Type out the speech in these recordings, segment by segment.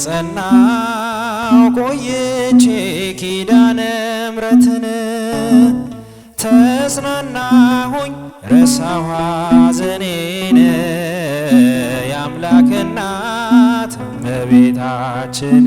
ጸናው ቆይቼ ኪዳነ ምሕረትን ተጽናናሁኝ ረሳሁ ሐዘኔን የአምላክ እናት እመቤታችን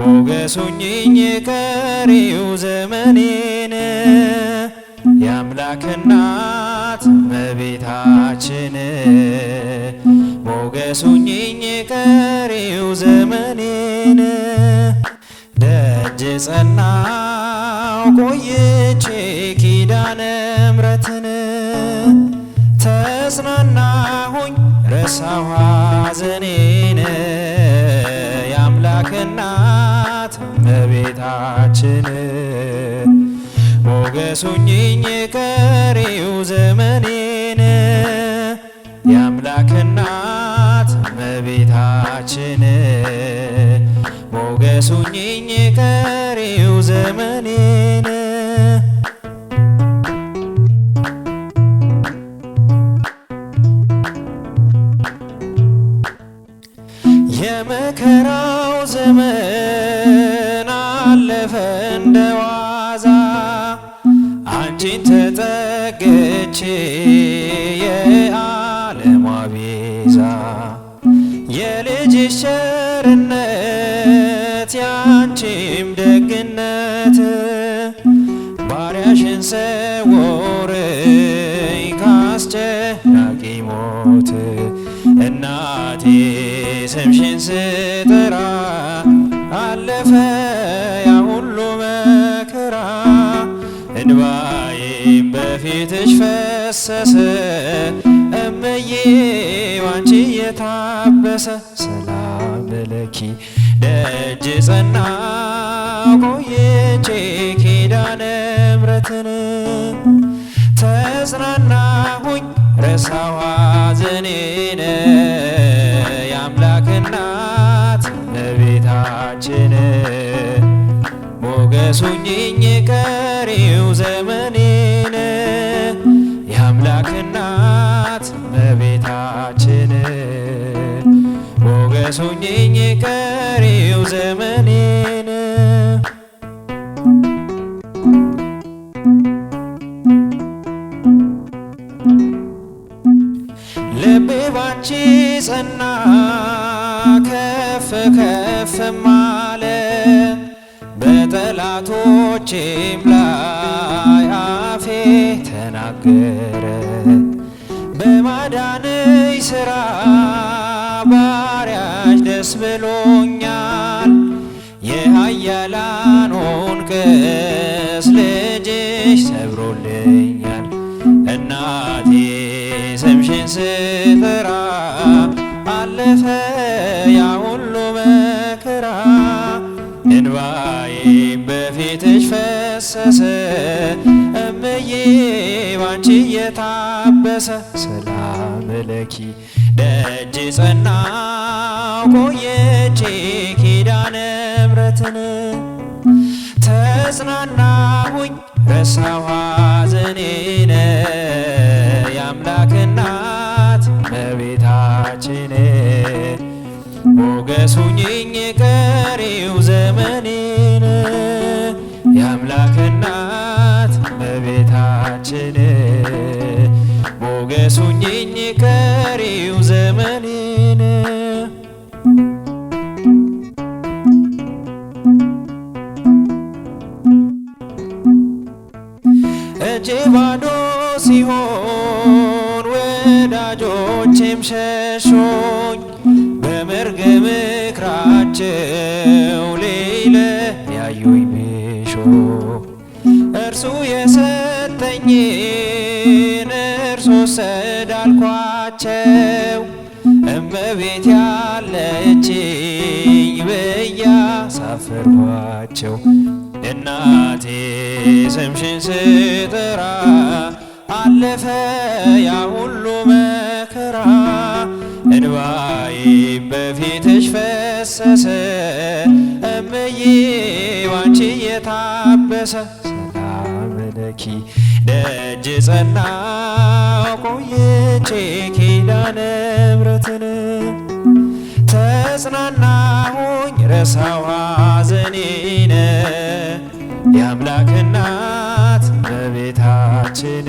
ሞገስ ሁኚኝ ቀሪው ዘመኔን የአምላክ እናት እመቤታችን ሞገስ ሁኚኝ ቀሪው ዘመኔን ደጅ ጸናው ቆይቼ ኪዳነ ምሕረትን ተጽናናሁኝ ረሳሁ ሐዘኔን የአምላክ እናት እመቤታችን ሞገስ ሁኚኝ ቀሪው ዘመኔን የአምላክ እናት እመቤታችን ሞገስ ሁኚኝ ቀሪው ዘመኔን የመከራው ዘመን አለፈ እንደ ዋዛ አንቺን ተጠግቼ የዓለሟ ቤዛ የልጅሽ ቸርነት ያንቺም ደግነት ባሪያሽን ሰወረኝ ካስጨናቂ ሞት እናቴ ስምሽን ስጠራ አለፈ ያ ሁሉ መከራ እንባዬም በፊትሽ ፈሰሰ እምዬ ባንቺ የታበሰ ሰላም ለኪ ደጅ ጸናው ቆይቼ ኪዳነ ምሕረትን ተጽናናሁኝ ረሳሁ ሐዘኔን የአምላክ እናት እመቤታችን ሞገስ ሁኚኝ ቀሪው ዘመኔን የአምላክ እናት እመቤታችን ሞገስ ሁኚኝ ቀሪው ዘመኔን ልቤ ባንቺ ጸና ከፍ ከፍም አለ በጠላቶቼም ላይ አፌ ተናገረ በማዳንሽ ሥራ ባሪያሽ ደስ ብሎኛል የኃያላኑን ቀስት ልጅሽ ሰብሮልኛል እናቴ ስምሽን ስጠራ አለፈ ያ ሁሉ መከራ እንባዬም በፊትሽ ፈሰሰ እምዬ ባንቺ የታበሰ ሰላም ለኪ ደጅ ጸናው ቆይቼ ኪዳነ ምሕረትን ተጽናናሁኝ ረሳሁ ሐዘኔን የአምላክ እናት እመቤታችን ሞገስ ሁኚኝ ቀሪው ዘመኔን የአምላክ እናት እመቤታችን ሞገስ ሁኚኝ ቀሪው ዘመኔን እጄ ባዶ ሲሆን ወዳጆቼም ሸሾኝ በመርገም ምክራቸው ሊለያዩኝ ቢሹ እርሱ የሰጠኝን እርሱ ወሰደ አልኳቸው እመቤት ያለችኝ ብዬ አሳፈርኳቸው እናቴ ስምሽን ስጠራ አለፈ ያ ሁሉ መከራ እንባዬ በፊትሽ ፈሰሰ እምዬ ባንቺ የታበሰ ሰላም ለኪ ደጅ ጸናው ቆይቼ ኪዳነ ምሕረትን ተጽናናሁኝ ረሳሁ ሐዘኔን የአምላክ እናት እመቤታችን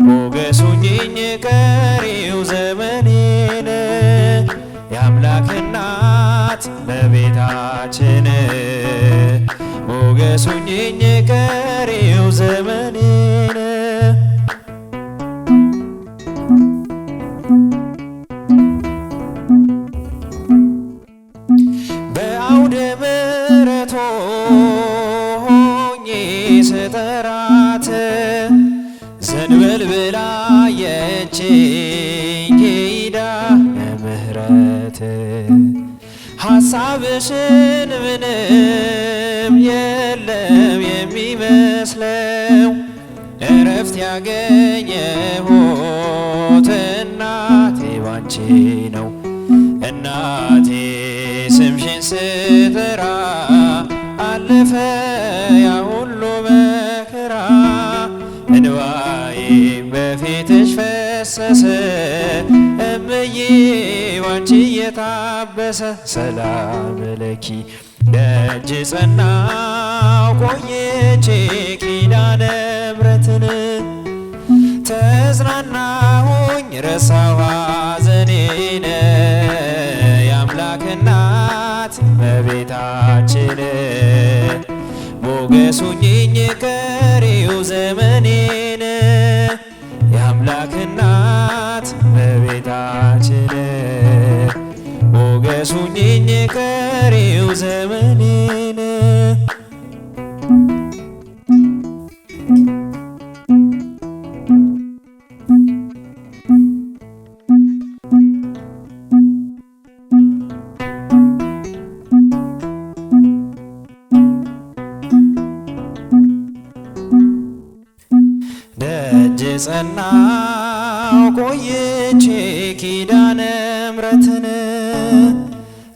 ሞገስ ሁኚኝ ቀሪው ዘመኔን የአምላክ እናት እመቤታችን ሞገስ ሁኚኝ ቀሪው ዘመኔን በአውደ ምሕረት ሆኜ ስጠራት ዘንበል ብላ አየችኝ ኪዳነ ምሕረት ሐሳብሽን ምንም የለም የሚመስለው እረፍት ያገኘሁት እናቴ ባንቺ ነው። እናቴ ስምሽን ስጠራ አለፈ ያ ሁሉ መከራ እንባዬ በፊትሽ ፈሰሰ እምዬ ባንቺ እየታበሰ ሰላም ለኪ ደጅ ጸናው ቆይቼ ኪዳነ ምሕረትን ተጽናናሁኝ ረሳሁ ሐዘኔን የአምላክ እናት እመቤታችን ሞገስ ሁኚኝ ቀሪው ዘመኔን የአምላክ እናት እመቤታችን ሞገስ ሁኚኝ ቀሪው ዘመኔን ደጅ ጸናው ቆይቼ ኪዳነ ምሕረትን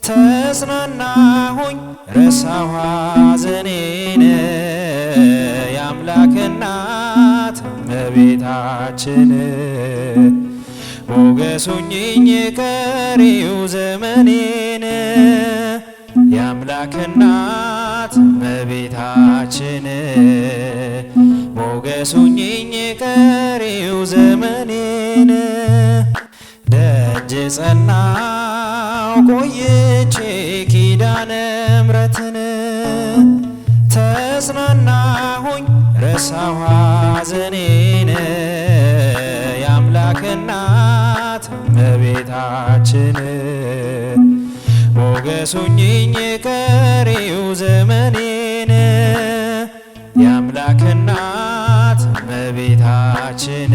ተጽናናሁኝ ረሳሁ ሐዘኔን የአምላክ እናት እመቤታችን ሞገስ ሁኚኝ ቀሪው ዘመኔን የአምላክ እናት እመቤታችን ሞገስ ሁኚኝ ቀሪው ዘመኔን ደጅ ጸናው ቆይቼ ኪዳነ ምሕረትን ተጽናናሁኝ ረሳሁ ሐዘኔን የአምላክ እናት እመቤታችን ሞገስ ሁኚኝ ቀሪው ዘመኔን የአምላክ እናት እመቤታችን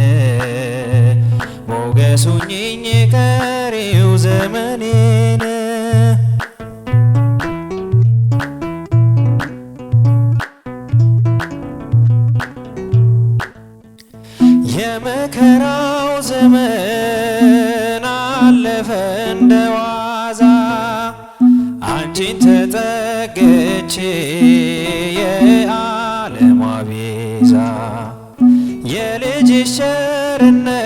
ሞገስ ሁኚኝ ቀሪው ዘመኔን የመከራው ዘመን አለፈ እንደዋዛ አንቺን ተጠግቼ የዓለሟ ቤዛ የልጅሽ ቸርነት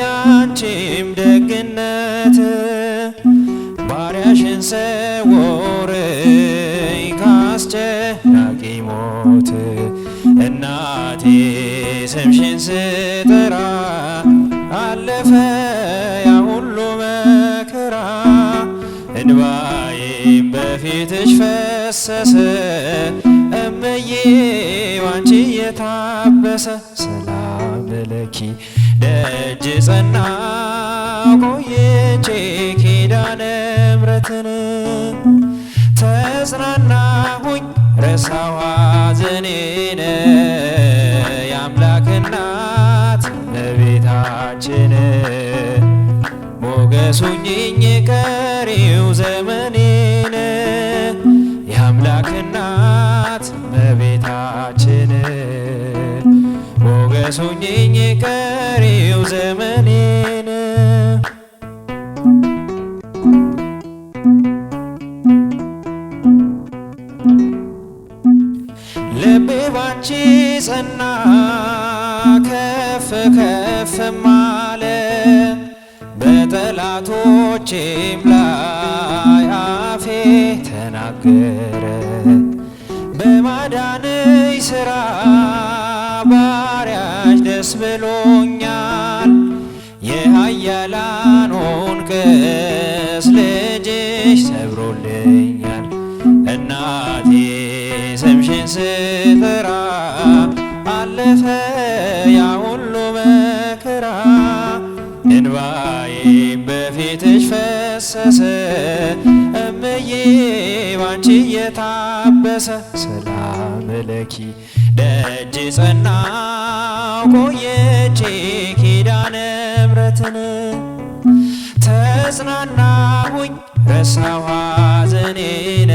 ያንቺም ደግነት ባሪያሽን ሰወረኝ ካስጨናቂ ሞት እናቴ ስምሽን ስጠራ አለፈ ያ ሁሉ መከራ እንባዬም በፊትሽ ፈሰሰ እምዬ ባንቺ እየታበሰ ሰላም ለኪ ደጅ ጸናው ቆይቼ ኪዳነ ምሕረትን ተጽናናሁኝ ረሳሁ ሐዘኔን የአምላክ እናት እመቤታችን ሞገስ ሁኚኝ ቀሪው ዘመኔን የአምላክ እናት እመቤታችን ሞገስ ሁኚኝ ቀሪው ዘመኔን ልቤ ባንቺ ጸና ከፍ ከፍም አለ በጠላቶቼም ላይ አፌ ተናገረ። በማዳንሽ ሥራ ባሪያሽ ደስ ብሎኛል። የኃያላኑን ቀስት ልጅሽ ሰብሮልኛል። እናቴ ስምሽን ስጠራ አለፈ ያ ሁሉ መከራ። እንባዬም በፊትሽ ፈሰሰ እምዬ ባንቺ እየታበሰ። ሰላም ለኪ ደጅ ጸናሁ ቆየቼ ኪዳነ ምሕረትን። ተጽናናሁኝ ረሳሁ ሐዘኔን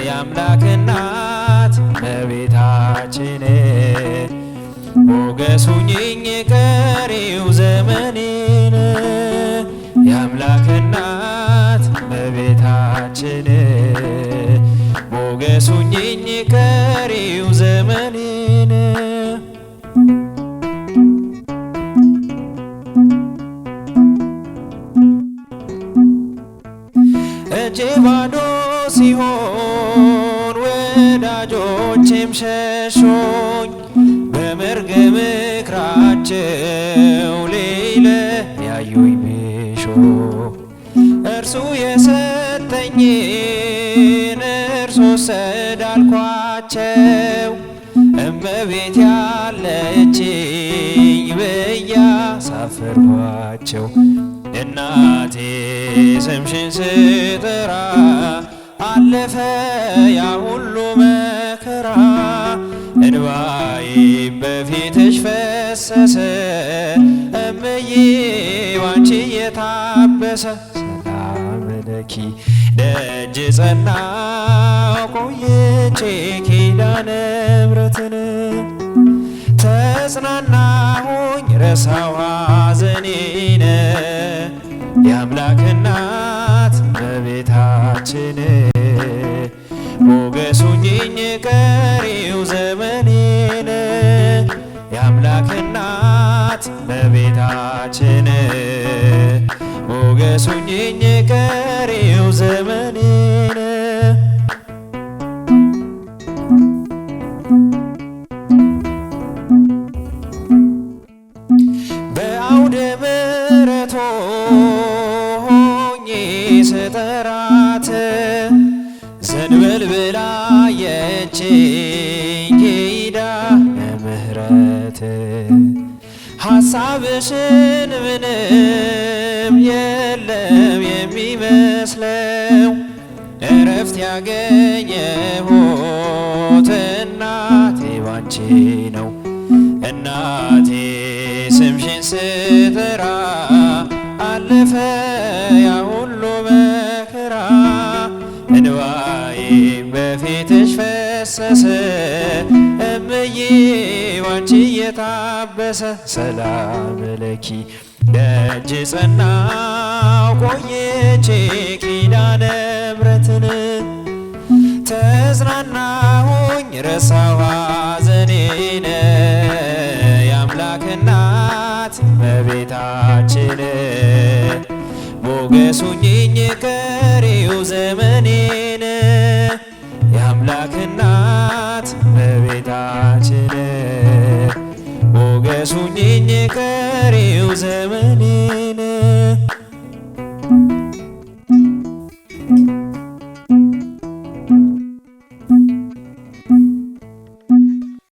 የአምላክ እናት እመቤታችን። ሞገስ ሁኚኝ ቀሪው ዘመኔን የአምላክ እናት እመቤታችን። ሞገስ ሁኚኝ ቀሪው ዘመኔን። እጄ ባዶ ሲሆን ወዳጆቼም ሸሾኝ በመርገም እግራቸው ሊለያዩኝ ቢሹ። እርሱ የሰጠኝን እርሱ ወሰደ አልኳቸው። እመቤት ያለችኝ ብዬ አሳፈርኳቸው። እናቴ ስምሽን ስጠራ አለፈ ያ ሁሉ መከራ። እንባዬ በፊትሽ ፈሰሰ እምዬ ባንቺ እየታበሰ። ሰላም ለኪ ደጅ ጸናሁ ቆየቼ ኪዳነ ምሕረትን። ተጽናናሁኝ ረሳሁ ሐዘኔን የአምላክ እናት እመቤታችን። ሞገስ ሁኚኝ ቀሪው ዘመኔን የአምላክ እናት እመቤታችን። ሞገስ ሁኚኝ ቀሪው ዘመኔን። በአውደ ምሕረቱ ሆኜ ስጠራት ዘንበል ብላ አየችኝ ኪዳነ ምሕረት። ሐሳብሽን ምንም የለም የሚመስለው እረፍት ያገኘሁት እናቴ ባንቺ ነው። እናቴ ስምሽን ስጠራ አለፈ ያ ሁሉ መከራ። እንባዬ በፊትሽ ፈሰሰ እምዬ ባንቺ እየታበሰ። ሰላም ለኪ ደጅ ጸናሁ ቆየቼ ኪዳነ ምሕረትን። ተጽናናሁኝ ረሳሁ ሐዘኔን የአምላክ እናት እመቤታችን። ሞገስ ሁኚኝ ቀሪው ዘመኔን የአምላክ እናት እመቤታችን። ሞገስ ሁኚኝ ቀሪው ዘመኔን